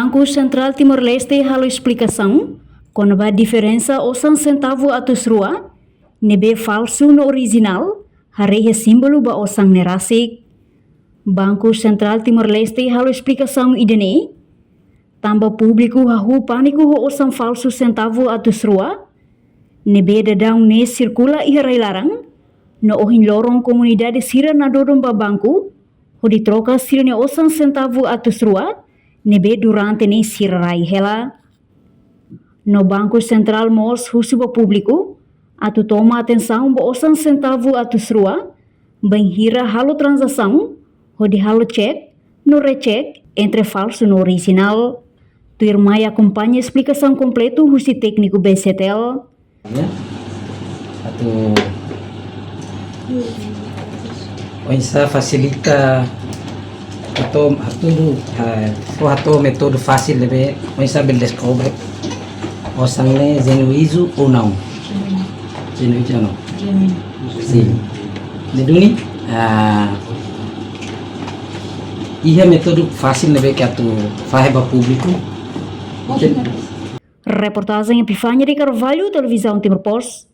Banco Central Timor-Leste halo explicação quando a diferença o centavo atus rua nebe falso no original hareha símbolo ba osang nerasik. Banco Central Timor-Leste halo explicação idene tamba público hahu paniku ho osang falso centavo atus rua nebe dadang ne circula i harai larang no ohin lorong komunidade sira na dodong ba banco ho ditroka sira ne osang centavo atus rua nebe durante ne sirarai hela. No Banco Central mos husuba público atu toma atenção ba osang centavo atus rua bem hira halo transação ho di halo cek no recek entre falso no original. Tu irmã acompanha explicação completo husi técnico BCTL. Ya, atau bisa facilita atau metode fácil de bisa descobre osangnya genuíno ou não. Genuíno não. Sim. Jadi iya metode fácil de que atu faz para público. Reportagem Epifânia de Carvalho, Televisão Timor Post.